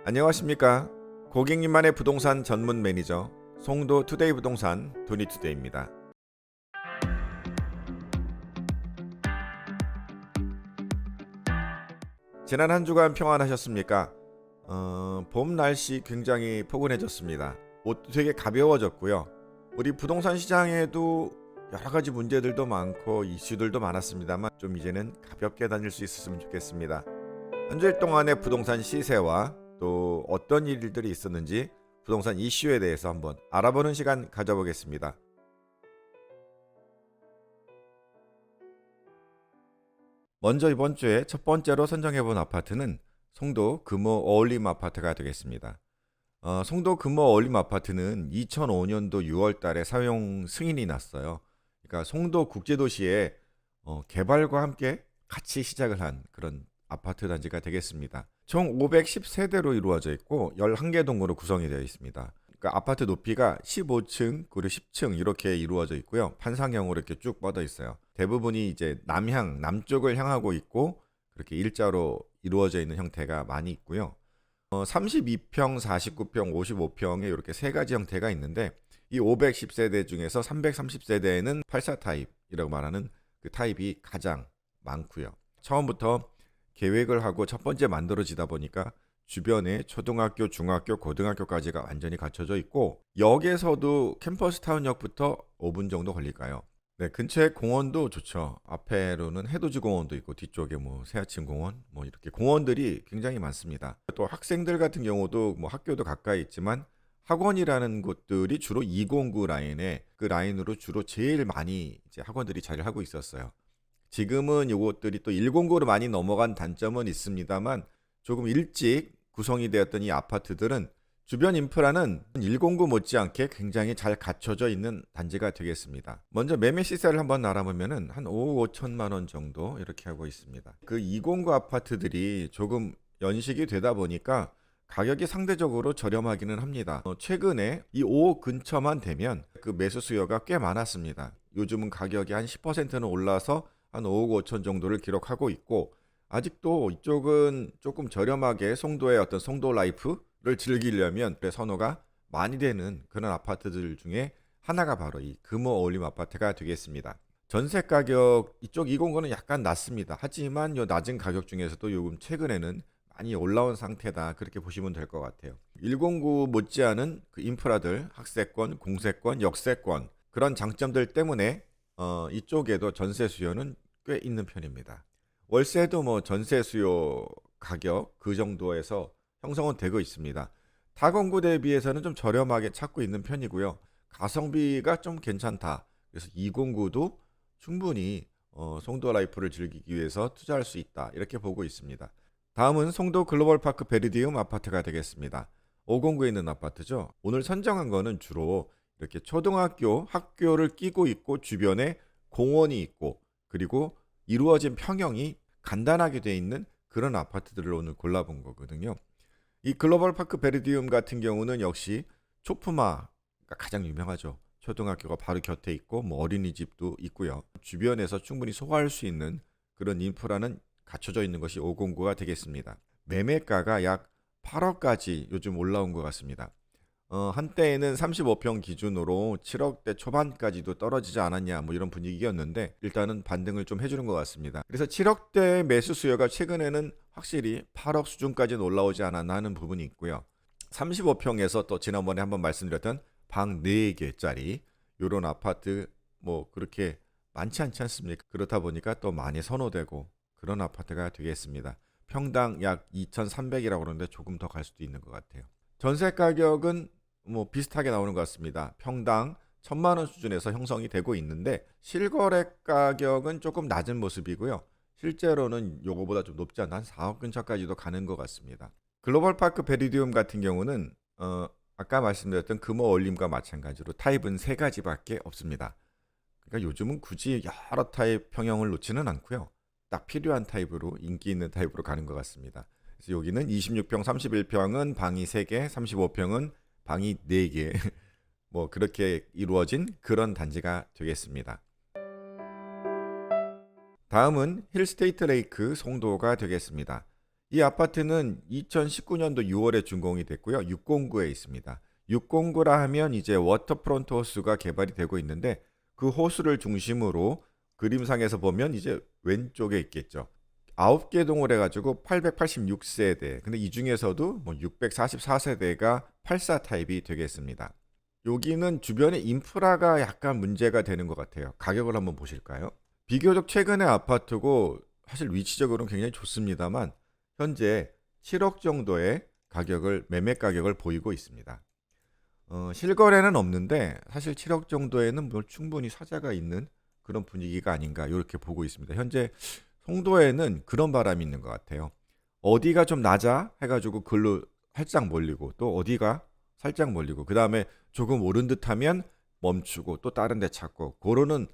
안녕하십니까. 고객님만의 부동산 전문 매니저 송도 투데이 부동산 도니투데이입니다. 지난 한 주간 평안하셨습니까? 봄 날씨 굉장히 포근해졌습니다. 옷도 되게 가벼워졌고요. 우리 부동산 시장에도 여러 가지 문제들도 많고 이슈들도 많았습니다만 좀 이제는 가볍게 다닐 수 있었으면 좋겠습니다. 한 주일 동안의 부동산 시세와 또 어떤 일들이 있었는지 부동산 이슈에 대해서 한번 알아보는 시간 가져보겠습니다. 먼저 이번 주에 첫 번째로 선정해본 아파트는 송도 금호 어울림 아파트가 되겠습니다. 송도 금호 어울림 아파트는 2005년도 6월 달에 사용 승인이 났어요. 그러니까 송도 국제도시의 개발과 함께 같이 시작을 한 그런 아파트 단지가 되겠습니다. 총 510세대로 이루어져 있고 11개 동으로 구성이 되어 있습니다. 그러니까 아파트 높이가 15층 그리고 10층 이렇게 이루어져 있고요. 판상형으로 이렇게 쭉 뻗어 있어요. 대부분이 이제 남쪽을 향하고 있고 그렇게 일자로 이루어져 있는 형태가 많이 있고요. 32평, 49평, 55평에 이렇게 세 가지 형태가 있는데 이 510세대 중에서 330세대에는 84 타입이라고 말하는 그 타입이 가장 많고요. 처음부터 계획을 하고 첫 번째 만들어지다 보니까 주변에 초등학교, 중학교, 고등학교까지가 완전히 갖춰져 있고 역에서도 캠퍼스 타운역부터 5분 정도 걸릴까요? 네, 근처에 공원도 좋죠. 앞에로는 해돋이 공원도 있고 뒤쪽에 뭐 새아침 공원 뭐 이렇게 공원들이 굉장히 많습니다. 또 학생들 같은 경우도 뭐 학교도 가까이 있지만 학원이라는 곳들이 주로 209 라인에 그 라인으로 주로 제일 많이 이제 학원들이 자리를 하고 있었어요. 지금은 이것들이 또 109로 많이 넘어간 단점은 있습니다만 조금 일찍 구성이 되었던 이 아파트들은 주변 인프라는 109 못지않게 굉장히 잘 갖춰져 있는 단지가 되겠습니다. 먼저 매매 시세를 한번 알아보면은 한 5억 5천만 원 정도 이렇게 하고 있습니다. 그 209 아파트들이 조금 연식이 되다 보니까 가격이 상대적으로 저렴하기는 합니다. 최근에 이 5억 근처만 되면 그 매수 수요가 꽤 많았습니다. 요즘은 가격이 한 10%는 올라서 한 5억 5천 정도를 기록하고 있고 아직도 이쪽은 조금 저렴하게 송도의 어떤 송도 라이프를 즐기려면 선호가 많이 되는 그런 아파트들 중에 하나가 바로 이 금호 어울림 아파트가 되겠습니다. 전세 가격 이쪽 209는 약간 낮습니다. 하지만 요 낮은 가격 중에서도 요금 최근에는 많이 올라온 상태다 그렇게 보시면 될 것 같아요. 109 못지않은 그 인프라들 학세권, 공세권, 역세권 그런 장점들 때문에 이쪽에도 전세 수요는 꽤 있는 편입니다. 월세도 뭐 전세 수요 가격 그 정도에서 형성은 되고 있습니다. 타건구 대비해서는 좀 저렴하게 찾고 있는 편이고요. 가성비가 좀 괜찮다. 그래서 209도 충분히 송도 라이프를 즐기기 위해서 투자할 수 있다. 이렇게 보고 있습니다. 다음은 송도 글로벌파크 베리디움 아파트가 되겠습니다. 509에 있는 아파트죠. 오늘 선정한 거는 주로 이렇게 초등학교 학교를 끼고 있고 주변에 공원이 있고 그리고 이루어진 평형이 간단하게 돼 있는 그런 아파트들을 오늘 골라본 거거든요. 이 글로벌파크 베리디움 같은 경우는 역시 초품화가 가장 유명하죠. 초등학교가 바로 곁에 있고 뭐 어린이집도 있고요. 주변에서 충분히 소화할 수 있는 그런 인프라는 갖춰져 있는 것이 509가 되겠습니다. 매매가가 약 8억까지 요즘 올라온 것 같습니다. 한때에는 35평 기준으로 7억대 초반까지도 떨어지지 않았냐 뭐 이런 분위기였는데 일단은 반등을 좀 해주는 것 같습니다. 그래서 7억대 매수 수요가 최근에는 확실히 8억 수준까지는 올라오지 않았나 하는 부분이 있고요. 35평에서 또 지난번에 한번 말씀드렸던 방 4개짜리 이런 아파트 뭐 그렇게 많지 않지 않습니까? 그렇다 보니까 또 많이 선호되고 그런 아파트가 되겠습니다. 평당 약 2,300이라고 그러는데 조금 더 갈 수도 있는 것 같아요. 전세 가격은 뭐 비슷하게 나오는 것 같습니다. 평당 1,000만 원 수준에서 형성이 되고 있는데 실거래 가격은 조금 낮은 모습이고요. 실제로는 요거보다 좀 높지 않나 한 4억 근처까지도 가는 것 같습니다. 글로벌파크 베리디움 같은 경우는 아까 말씀드렸던 금호 올림과 마찬가지로 타입은 세 가지밖에 없습니다. 그러니까 요즘은 굳이 여러 타입 평형을 놓지는 않고요. 딱 필요한 타입으로 인기 있는 타입으로 가는 것 같습니다. 그래서 여기는 26평, 31평은 방이 3개, 35평은 방이 4개 뭐 그렇게 이루어진 그런 단지가 되겠습니다. 다음은 힐스테이트 레이크 송도가 되겠습니다. 이 아파트는 2019년도 6월에 준공이 됐고요. 609에 있습니다. 609라 하면 이제 워터프론트 호수가 개발이 되고 있는데 그 호수를 중심으로 그림상에서 보면 이제 왼쪽에 있겠죠. 9개 동을 해가지고 886세대. 근데 이 중에서도 뭐 644세대가 84 타입이 되겠습니다. 여기는 주변에 인프라가 약간 문제가 되는 것 같아요. 가격을 한번 보실까요? 비교적 최근의 아파트고 사실 위치적으로는 굉장히 좋습니다만 현재 7억 정도의 매매 가격을 보이고 있습니다. 실거래는 없는데 사실 7억 정도에는 뭐 충분히 사자가 있는 그런 분위기가 아닌가 이렇게 보고 있습니다. 현재 송도에는 그런 바람이 있는 것 같아요. 어디가 좀 낮아 해가지고 글로 살짝 몰리고 또 어디가 살짝 몰리고 그 다음에 조금 오른 듯하면 멈추고 또 다른 데 찾고 그러는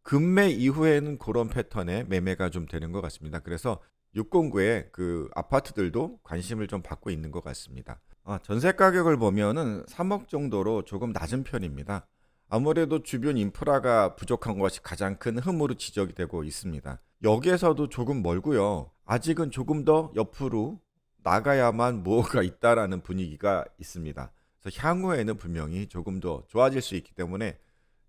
급매 이후에는 그런 패턴의 매매가 좀 되는 것 같습니다. 그래서 609의 그 아파트들도 관심을 좀 받고 있는 것 같습니다. 전세 가격을 보면은 3억 정도로 조금 낮은 편입니다. 아무래도 주변 인프라가 부족한 것이 가장 큰 흠으로 지적이 되고 있습니다. 여기에서도 조금 멀고요. 아직은 조금 더 옆으로 나가야만 뭐가 있다라는 분위기가 있습니다. 그래서 향후에는 분명히 조금 더 좋아질 수 있기 때문에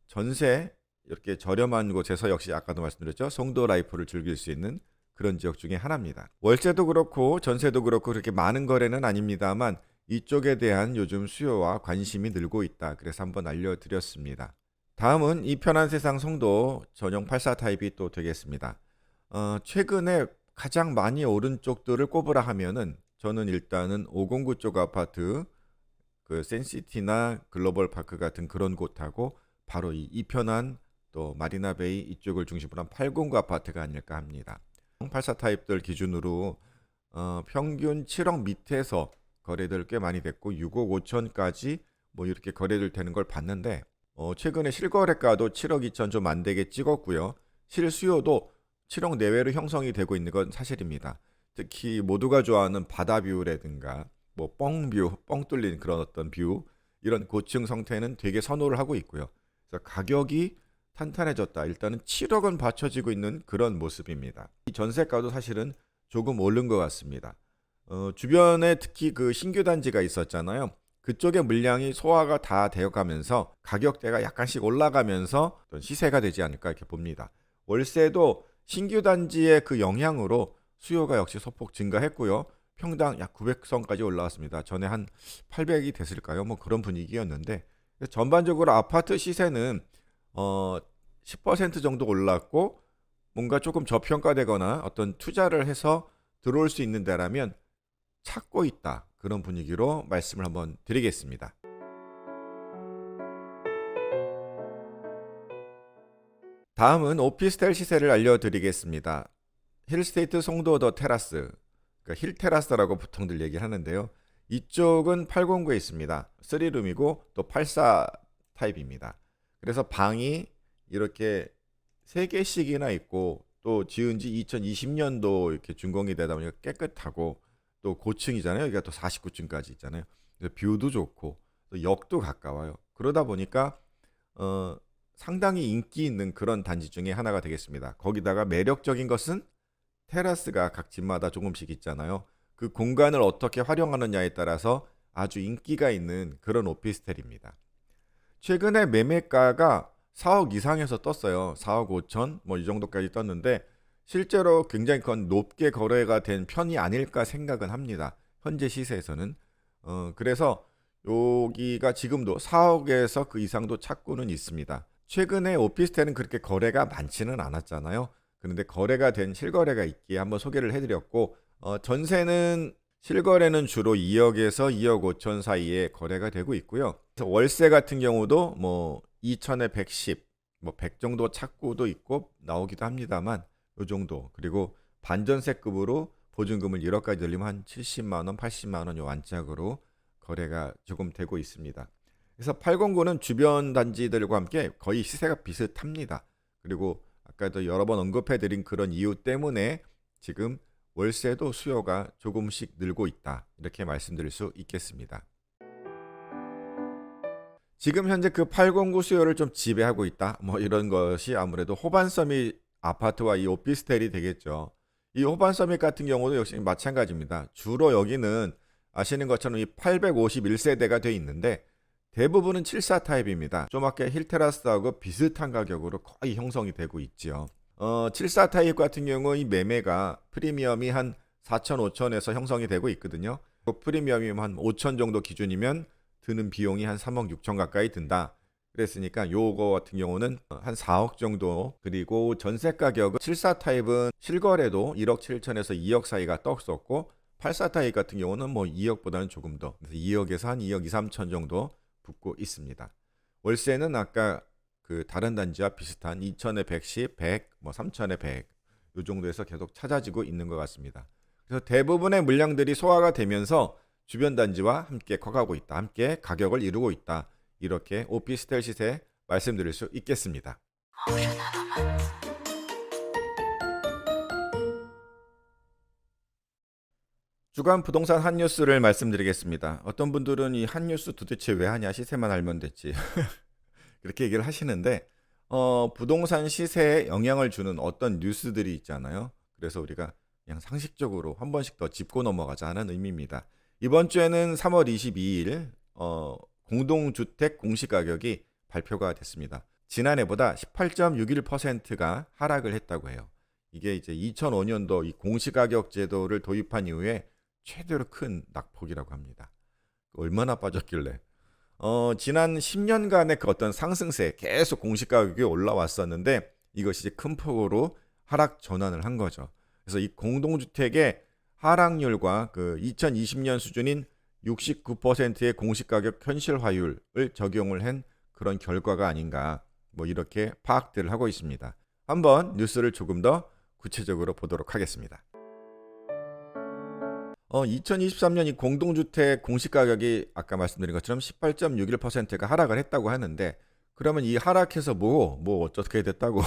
전세 이렇게 저렴한 곳에서 역시 아까도 말씀드렸죠. 송도 라이프를 즐길 수 있는 그런 지역 중에 하나입니다. 월세도 그렇고 전세도 그렇고 그렇게 많은 거래는 아닙니다만 이쪽에 대한 요즘 수요와 관심이 늘고 있다. 그래서 한번 알려드렸습니다. 다음은 이 편한 세상 송도 전용 84 타입이 또 되겠습니다. 최근에 가장 많이 오른 쪽들을 꼽으라 하면은 저는 일단은 509 쪽 아파트 그 센시티나 글로벌 파크 같은 그런 곳하고 바로 이 이편한 또 마리나베이 이쪽을 중심으로 한 809 아파트가 아닐까 합니다. 84 타입들 기준으로 평균 7억 밑에서 거래들 꽤 많이 됐고 6억 5천까지 뭐 이렇게 거래들 되는 걸 봤는데 최근에 실거래가도 7억 2천 좀 안 되게 찍었고요. 실수요도 7억 내외로 형성이 되고 있는 건 사실입니다. 특히 모두가 좋아하는 바다 뷰라든가 뭐 뻥뷰, 뻥 뚫린 그런 어떤 뷰 이런 고층 성태는 되게 선호를 하고 있고요. 그래서 가격이 탄탄해졌다. 일단은 7억은 받쳐지고 있는 그런 모습입니다. 이 전세가도 사실은 조금 오른 것 같습니다. 주변에 특히 그 신규 단지가 있었잖아요. 그쪽의 물량이 소화가 다 되어가면서 가격대가 약간씩 올라가면서 어떤 시세가 되지 않을까 이렇게 봅니다. 월세도 신규 단지의 그 영향으로 수요가 역시 소폭 증가했고요. 평당 약 900선까지 올라왔습니다. 전에 한 800이 됐을까요? 뭐 그런 분위기였는데 전반적으로 아파트 시세는 10% 정도 올랐고 뭔가 조금 저평가되거나 어떤 투자를 해서 들어올 수 있는 데라면 찾고 있다. 그런 분위기로 말씀을 한번 드리겠습니다. 다음은 오피스텔 시세를 알려드리겠습니다. 힐스테이트 송도 더 테라스, 그러니까 힐 테라스라고 보통들 얘기하는데요. 이쪽은 809에 있습니다. 3룸이고 또 84 타입입니다. 그래서 방이 이렇게 3개씩이나 있고 또 지은 지 2020년도 이렇게 준공이 되다 보니까 깨끗하고 또 고층이잖아요. 여기가 또 49층까지 있잖아요. 그래서 뷰도 좋고 또 역도 가까워요. 그러다 보니까 상당히 인기 있는 그런 단지 중에 하나가 되겠습니다. 거기다가 매력적인 것은 테라스가 각 집마다 조금씩 있잖아요. 그 공간을 어떻게 활용하느냐에 따라서 아주 인기가 있는 그런 오피스텔입니다. 최근에 매매가가 4억 이상에서 떴어요. 4억 5천 뭐 이 정도까지 떴는데 실제로 굉장히 그건 높게 거래가 된 편이 아닐까 생각은 합니다. 현재 시세에서는. 그래서 여기가 지금도 4억에서 그 이상도 찾고는 있습니다. 최근에 오피스텔은 그렇게 거래가 많지는 않았잖아요. 그런데 거래가 된 실거래가 있기에 한번 소개를 해드렸고 전세는 실거래는 주로 2억에서 2억 5천 사이에 거래가 되고 있고요. 그래서 월세 같은 경우도 뭐 2천에 110, 뭐 100 정도 찾고도 있고 나오기도 합니다만 이 정도. 그리고 반전세급으로 보증금을 1억까지 늘리면 한 70만 원, 80만 원 요 안짝으로 거래가 조금 되고 있습니다. 그래서 809는 주변 단지들과 함께 거의 시세가 비슷합니다. 그리고 아까도 여러 번 언급해드린 그런 이유 때문에 지금 월세도 수요가 조금씩 늘고 있다. 이렇게 말씀드릴 수 있겠습니다. 지금 현재 그 809 수요를 좀 지배하고 있다. 뭐 이런 것이 아무래도 호반섬이 아파트와 이 오피스텔이 되겠죠. 이 호반 서밋 같은 경우도 역시 마찬가지입니다. 주로 여기는 아시는 것처럼 이 851세대가 돼 있는데 대부분은 74 타입입니다. 좀 아까 힐테라스하고 비슷한 가격으로 거의 형성이 되고 있지요. 74 타입 같은 경우 이 매매가 프리미엄이 한 4천, 5천에서 형성이 되고 있거든요. 그 프리미엄이 한 5천 정도 기준이면 드는 비용이 한 3억 6천 가까이 든다. 그랬으니까 요거 같은 경우는 한 4억 정도, 그리고 전세 가격은 74 타입은 실거래도 1억 7천에서 2억 사이가 떴었고 84 타입 같은 경우는 뭐 2억보다는 조금 더, 그래서 2억에서 한 2억 2, 3천 정도 붙고 있습니다. 월세는 아까 그 다른 단지와 비슷한 2천에 110, 100, 뭐 3천에 100, 요 정도에서 계속 찾아지고 있는 것 같습니다. 그래서 대부분의 물량들이 소화가 되면서 주변 단지와 함께 커가고 있다, 함께 가격을 이루고 있다, 이렇게 오피스텔 시세 말씀드릴 수 있겠습니다. 주간 부동산 핫뉴스를 말씀드리겠습니다. 어떤 분들은 이 핫뉴스 도대체 왜 하냐, 시세만 알면 됐지 그렇게 얘기를 하시는데 부동산 시세에 영향을 주는 어떤 뉴스들이 있잖아요. 그래서 우리가 그냥 상식적으로 한 번씩 더 짚고 넘어가자는 의미입니다. 이번 주에는 3월 22일 공동주택 공시가격이 발표가 됐습니다. 지난해보다 18.61%가 하락을 했다고 해요. 이게 이제 2005년도 이 공시가격 제도를 도입한 이후에 최대로 큰 낙폭이라고 합니다. 얼마나 빠졌길래? 지난 10년간의 그 어떤 상승세, 계속 공시가격이 올라왔었는데 이것이 큰 폭으로 하락 전환을 한 거죠. 그래서 이 공동주택의 하락률과 그 2020년 수준인 69%의 공시가격 현실화율을 적용을 한 그런 결과가 아닌가, 뭐 이렇게 파악들을 하고 있습니다. 한번 뉴스를 조금 더 구체적으로 보도록 하겠습니다. 2023년 이 공동주택 공시가격이 아까 말씀드린 것처럼 18.61%가 하락을 했다고 하는데, 그러면 이 하락해서 뭐 어떻게 됐다고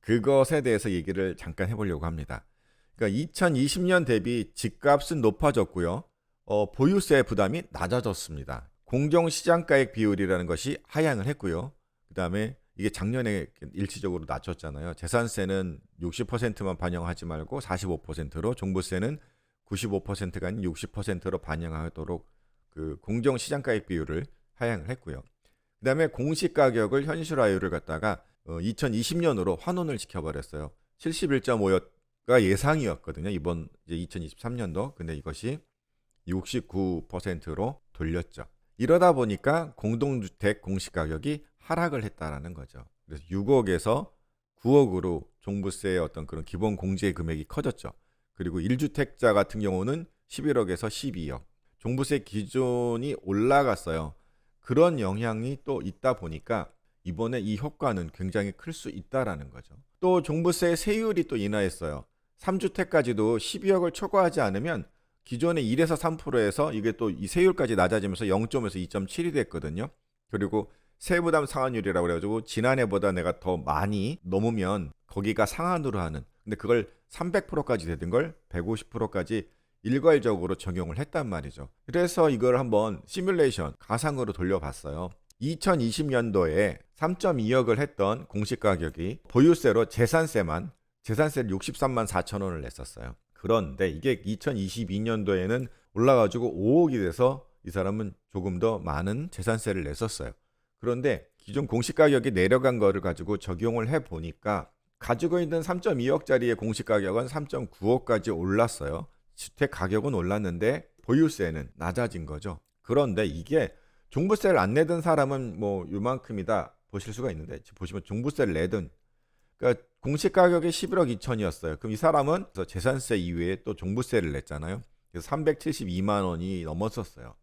그것에 대해서 얘기를 잠깐 해보려고 합니다. 그러니까 2020년 대비 집값은 높아졌고요. 보유세 부담이 낮아졌습니다. 공정시장가액 비율이라는 것이 하향을 했고요. 그 다음에 이게 작년에 일시적으로 낮췄잖아요. 재산세는 60%만 반영하지 말고 45%로, 종부세는 95%가 아닌 60%로 반영하도록 그 공정시장가액 비율을 하향을 했고요. 그 다음에 공시가격을 현실화율을 갖다가 2020년으로 환원을 시켜버렸어요. 71.5가 예상이었거든요. 이번 이제 2023년도. 근데 이것이 69%로 돌렸죠. 이러다 보니까 공동주택 공시가격이 하락을 했다라는 거죠. 그래서 6억에서 9억으로 종부세의 어떤 그런 기본 공제 금액이 커졌죠. 그리고 1주택자 같은 경우는 11억에서 12억. 종부세 기준이 올라갔어요. 그런 영향이 또 있다 보니까 이번에 이 효과는 굉장히 클 수 있다라는 거죠. 또 종부세 세율이 또 인하했어요. 3주택까지도 12억을 초과하지 않으면 기존의 1에서 3%에서 이게 또 이 세율까지 낮아지면서 0.에서 2.7이 됐거든요. 그리고 세부담 상환율이라고 그래가지고 지난해보다 내가 더 많이 넘으면 거기가 상한으로 하는, 근데 그걸 300%까지 되던 걸 150%까지 일괄적으로 적용을 했단 말이죠. 그래서 이걸 한번 시뮬레이션 가상으로 돌려봤어요. 2020년도에 3.2억을 했던 공시가격이 보유세로 재산세를 63만 4천 원을 냈었어요. 그런데 이게 2022년도에는 올라가지고 5억이 돼서 이 사람은 조금 더 많은 재산세를 냈었어요. 그런데 기존 공시가격이 내려간 거를 가지고 적용을 해보니까 가지고 있는 3.2억짜리의 공시가격은 3.9억까지 올랐어요. 주택 가격은 올랐는데 보유세는 낮아진 거죠. 그런데 이게 종부세를 안 내던 사람은 뭐 요만큼이다 보실 수가 있는데, 보시면 종부세를 내던, 그러니까 공시가격이 11억 2천이었어요. 그럼 이 사람은 재산세 이외에 또 종부세를 냈잖아요. 그래서 372만 원이 넘었었어요.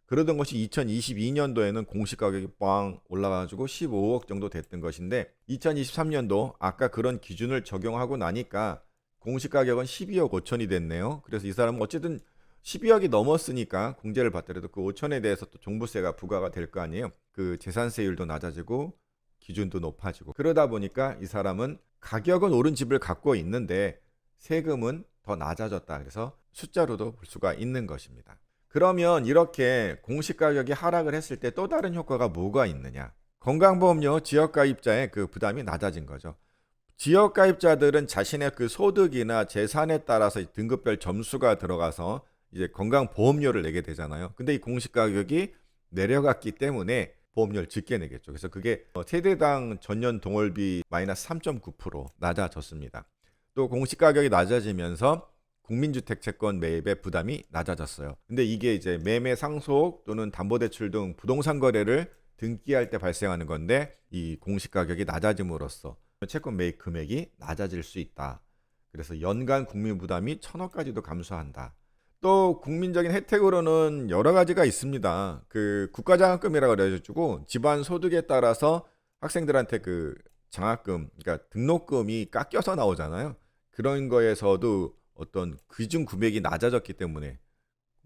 그러던 것이 2022년도에는 공시가격이 빵 올라가지고 15억 정도 됐던 것인데, 2023년도 아까 그런 기준을 적용하고 나니까 공시가격은 12억 5천이 됐네요. 그래서 이 사람은 어쨌든 12억이 넘었으니까 공제를 받더라도 그 5천에 대해서 또 종부세가 부과가 될 거 아니에요. 그 재산세율도 낮아지고 기준도 높아지고, 그러다 보니까 이 사람은 가격은 오른 집을 갖고 있는데 세금은 더 낮아졌다. 그래서 숫자로도 볼 수가 있는 것입니다. 그러면 이렇게 공시가격이 하락을 했을 때 또 다른 효과가 뭐가 있느냐? 건강보험료 지역가입자의 그 부담이 낮아진 거죠. 지역 가입자들은 자신의 그 소득이나 재산에 따라서 등급별 점수가 들어가서 이제 건강보험료를 내게 되잖아요. 근데 이 공시 가격이 내려갔기 때문에 보험료를 적게 내겠죠. 그래서 그게 세대당 전년 동월비 마이너스 3.9% 낮아졌습니다. 또 공시 가격이 낮아지면서 국민주택 채권 매입의 부담이 낮아졌어요. 근데 이게 이제 매매 상속 또는 담보대출 등 부동산 거래를 등기할 때 발생하는 건데, 이 공시 가격이 낮아짐으로써 채권 매입 금액이 낮아질 수 있다. 그래서 연간 국민 부담이 1,000억까지도 감소한다. 또 국민적인 혜택으로는 여러 가지가 있습니다. 그 국가장학금이라고 그래가지고 집안 소득에 따라서 학생들한테 그 장학금, 그러니까 등록금이 깎여서 나오잖아요. 그런 거에서도 어떤 기준 금액이 낮아졌기 때문에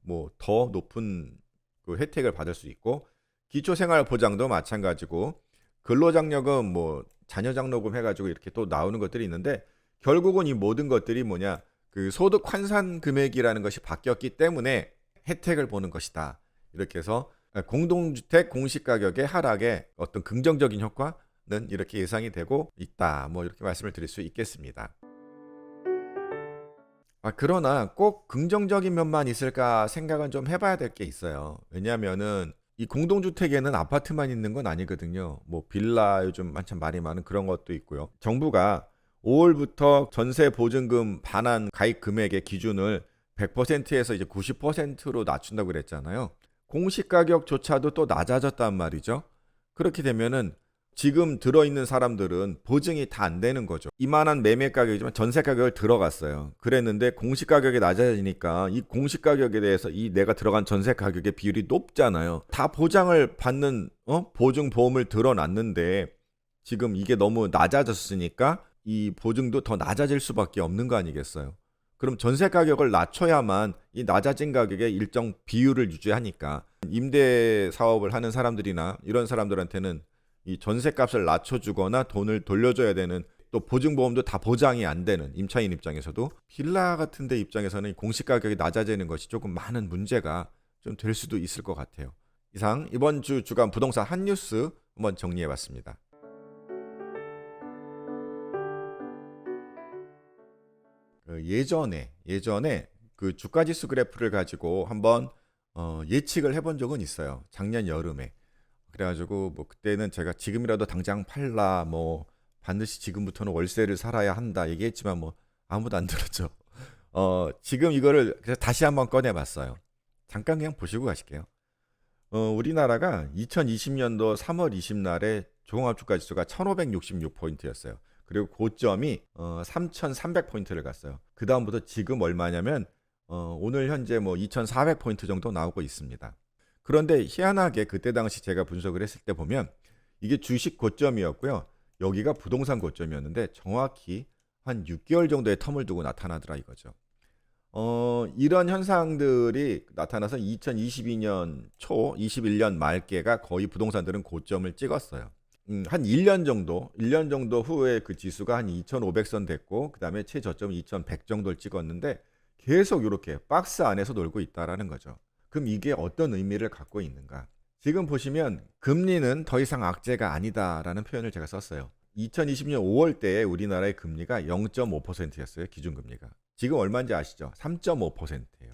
뭐 더 높은 그 혜택을 받을 수 있고, 기초생활보장도 마찬가지고, 근로장려금, 뭐 자녀장로금 해가지고 이렇게 또 나오는 것들이 있는데, 결국은 이 모든 것들이 뭐냐, 그 소득 환산 금액이라는 것이 바뀌었기 때문에 혜택을 보는 것이다. 이렇게 해서 공동주택 공시가격의 하락에 어떤 긍정적인 효과는 이렇게 예상이 되고 있다. 뭐 이렇게 말씀을 드릴 수 있겠습니다. 그러나 꼭 긍정적인 면만 있을까 생각은 좀 해봐야 될 게 있어요. 왜냐하면은 이 공동주택에는 아파트만 있는 건 아니거든요. 뭐 빌라 요즘 한참 말이 많은 그런 것도 있고요. 정부가 5월부터 전세 보증금 반환 가입 금액의 기준을 100%에서 이제 90%로 낮춘다고 그랬잖아요. 공시가격조차도 또 낮아졌단 말이죠. 그렇게 되면은 지금 들어있는 사람들은 보증이 다 안 되는 거죠. 이만한 매매 가격이지만 전세 가격을 들어갔어요. 그랬는데 공시가격이 낮아지니까 이 공시가격에 대해서 이 내가 들어간 전세 가격의 비율이 높잖아요. 다 보장을 받는 보증보험을 들어놨는데 지금 이게 너무 낮아졌으니까 이 보증도 더 낮아질 수밖에 없는 거 아니겠어요. 그럼 전세 가격을 낮춰야만 이 낮아진 가격의 일정 비율을 유지하니까 임대 사업을 하는 사람들이나 이런 사람들한테는 이 전세값을 낮춰주거나 돈을 돌려줘야 되는, 또 보증보험도 다 보장이 안 되는 임차인 입장에서도 빌라 같은 데 입장에서는 공시가격이 낮아지는 것이 조금 많은 문제가 좀 될 수도 있을 것 같아요. 이상 이번 주 주간 부동산 핫뉴스 한번 정리해봤습니다. 예전에 그 주가지수 그래프를 가지고 한번 예측을 해본 적은 있어요. 작년 여름에. 그래가지고 뭐 그때는 제가 지금이라도 당장 팔라, 뭐 반드시 지금부터는 월세를 살아야 한다 얘기했지만 뭐 아무도 안 들었죠. 지금 이거를 그래서 다시 한번 꺼내봤어요. 잠깐 그냥 보시고 가실게요. 우리나라가 2020년도 3월 20날에 종합주가지수가 1566포인트였어요. 그리고 고점이 3300포인트를 갔어요. 그 다음부터 지금 얼마냐면 오늘 현재 뭐 2400포인트 정도 나오고 있습니다. 그런데 희한하게 그때 당시 제가 분석을 했을 때 보면 이게 주식 고점이었고요. 여기가 부동산 고점이었는데 정확히 한 6개월 정도의 텀을 두고 나타나더라 이거죠. 이런 현상들이 나타나서 2022년 초, 21년 말께가 거의 부동산들은 고점을 찍었어요. 한 1년 정도 후에 그 지수가 한 2,500선 됐고, 그 다음에 최저점 2,100 정도를 찍었는데 계속 이렇게 박스 안에서 놀고 있다라는 거죠. 그럼 이게 어떤 의미를 갖고 있는가? 지금 보시면 금리는 더 이상 악재가 아니다라는 표현을 제가 썼어요. 2020년 5월 때에 우리나라의 금리가 0.5%였어요. 기준금리가. 지금 얼마인지 아시죠? 3.5%예요.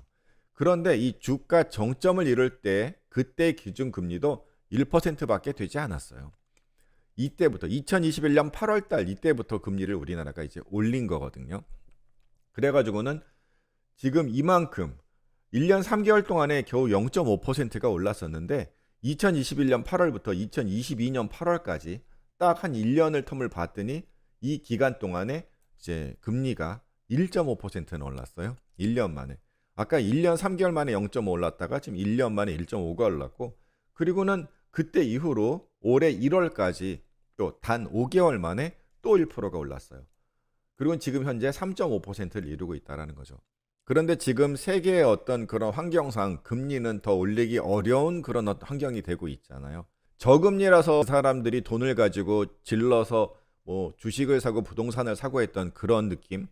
그런데 이 주가 정점을 이룰 때 그때 기준금리도 1%밖에 되지 않았어요. 이때부터 2021년 8월 달 이때부터 금리를 우리나라가 이제 올린 거거든요. 그래가지고는 지금 이만큼 1년 3개월 동안에 겨우 0.5%가 올랐었는데 2021년 8월부터 2022년 8월까지 딱 한 1년을 텀을 봤더니 이 기간 동안에 이제 금리가 1.5%는 올랐어요. 1년 만에. 아까 1년 3개월 만에 0.5 올랐다가 지금 1년 만에 1.5가 올랐고, 그리고는 그때 이후로 올해 1월까지 또 단 5개월 만에 또 1%가 올랐어요. 그리고 지금 현재 3.5%를 이루고 있다는 거죠. 그런데 지금 세계의 어떤 그런 환경상 금리는 더 올리기 어려운 그런 환경이 되고 있잖아요. 저금리라서 사람들이 돈을 가지고 질러서 뭐 주식을 사고 부동산을 사고 했던 그런 느낌.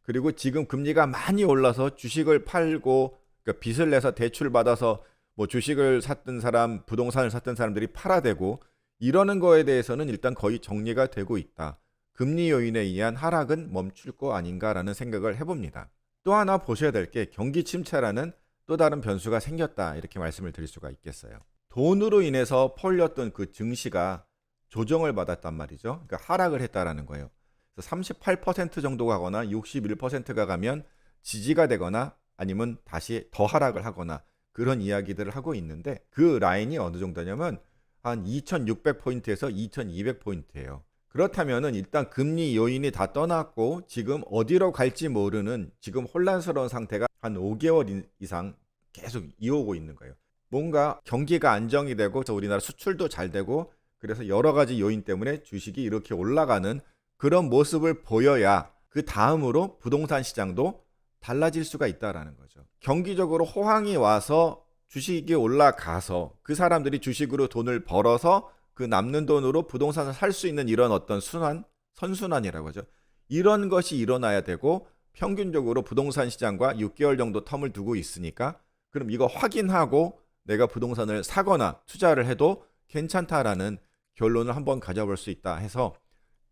그리고 지금 금리가 많이 올라서 주식을 팔고, 그러니까 빚을 내서 대출 받아서 뭐 주식을 샀던 사람, 부동산을 샀던 사람들이 팔아대고 이러는 거에 대해서는 일단 거의 정리가 되고 있다. 금리 요인에 의한 하락은 멈출 거 아닌가라는 생각을 해봅니다. 또 하나 보셔야 될 게 경기 침체라는 또 다른 변수가 생겼다, 이렇게 말씀을 드릴 수가 있겠어요. 돈으로 인해서 펄렸던 그 증시가 조정을 받았단 말이죠. 그러니까 하락을 했다라는 거예요. 38% 정도 가거나 61%가 가면 지지가 되거나 아니면 다시 더 하락을 하거나 그런 이야기들을 하고 있는데, 그 라인이 어느 정도냐면 한 2600포인트에서 2200포인트예요. 그렇다면은 일단 금리 요인이 다 떠났고 지금 어디로 갈지 모르는 지금 혼란스러운 상태가 한 5개월 이상 계속 이어오고 있는 거예요. 뭔가 경기가 안정이 되고 우리나라 수출도 잘 되고 그래서 여러 가지 요인 때문에 주식이 이렇게 올라가는 그런 모습을 보여야 그 다음으로 부동산 시장도 달라질 수가 있다라는 거죠. 경기적으로 호황이 와서 주식이 올라가서 그 사람들이 주식으로 돈을 벌어서 그 남는 돈으로 부동산을 살 수 있는 이런 어떤 순환, 선순환이라고 하죠. 이런 것이 일어나야 되고 평균적으로 부동산 시장과 6개월 정도 텀을 두고 있으니까 그럼 이거 확인하고 내가 부동산을 사거나 투자를 해도 괜찮다라는 결론을 한번 가져볼 수 있다 해서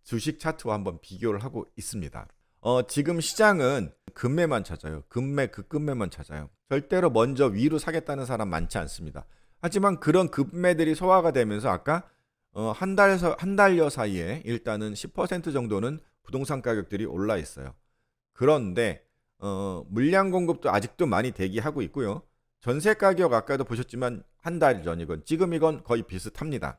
주식 차트와 한번 비교를 하고 있습니다. 지금 시장은 급매만 찾아요. 급매만 찾아요. 절대로 먼저 위로 사겠다는 사람 많지 않습니다. 하지만 그런 급매들이 소화가 되면서 아까 한 달여 사이에 일단은 10% 정도는 부동산 가격들이 올라 있어요. 그런데 물량 공급도 아직도 많이 대기하고 있고요. 전세 가격 아까도 보셨지만 한 달 전이건 지금 이건 거의 비슷합니다.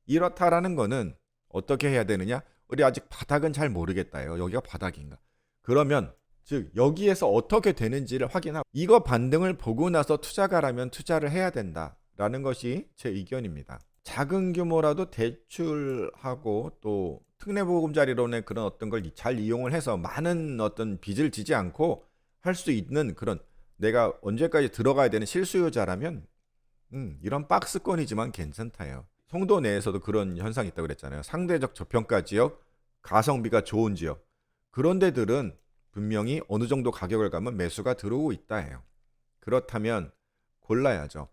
이렇다라는 거는 어떻게 해야 되느냐? 우리 아직 바닥은 잘 모르겠다요. 여기가 바닥인가? 그러면 즉 여기에서 어떻게 되는지를 확인하고 이거 반등을 보고 나서 투자가라면 투자를 해야 된다라는 것이 제 의견입니다. 작은 규모라도 대출하고 또 특례보금자리론의 그런 어떤 걸 잘 이용을 해서 많은 어떤 빚을 지지 않고 할 수 있는 그런, 내가 언제까지 들어가야 되는 실수요자라면 이런 박스권이지만 괜찮다요. 송도 내에서도 그런 현상이 있다고 그랬잖아요. 상대적 저평가 지역, 가성비가 좋은 지역, 그런 데들은 분명히 어느 정도 가격을 가면 매수가 들어오고 있다 해요. 그렇다면 골라야죠.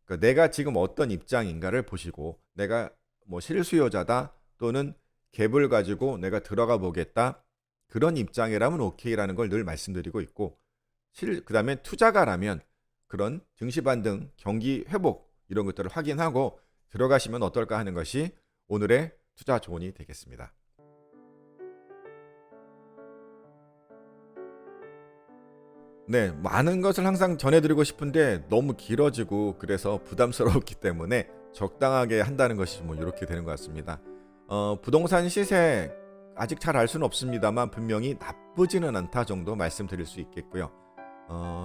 그러니까 내가 지금 어떤 입장인가를 보시고 내가 뭐 실수요자다 또는 갭을 가지고 내가 들어가 보겠다, 그런 입장이라면 오케이라는 걸 늘 말씀드리고 있고, 그 다음에 투자가라면 그런 증시 반등, 경기 회복 이런 것들을 확인하고 들어가시면 어떨까 하는 것이 오늘의 투자 조언이 되겠습니다. 네, 많은 것을 항상 전해드리고 싶은데 너무 길어지고 그래서 부담스럽기 때문에 적당하게 한다는 것이 뭐 이렇게 되는 것 같습니다. 부동산 시세 아직 잘 알 수는 없습니다만 분명히 나쁘지는 않다 정도 말씀드릴 수 있겠고요.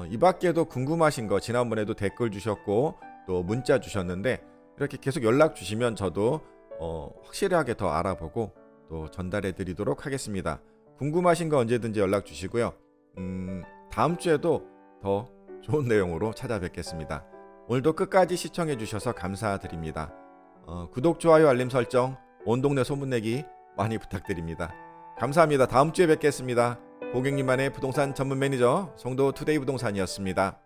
이 밖에도 궁금하신 거 지난번에도 댓글 주셨고 또 문자 주셨는데 이렇게 계속 연락 주시면 저도 확실하게 더 알아보고 또 전달해 드리도록 하겠습니다. 궁금하신 거 언제든지 연락 주시고요. 다음 주에도 더 좋은 내용으로 찾아뵙겠습니다. 오늘도 끝까지 시청해 주셔서 감사드립니다. 구독, 좋아요, 알림 설정, 온 동네 소문내기 많이 부탁드립니다. 감사합니다. 다음 주에 뵙겠습니다. 고객님만의 부동산 전문 매니저 송도 투데이 부동산이었습니다.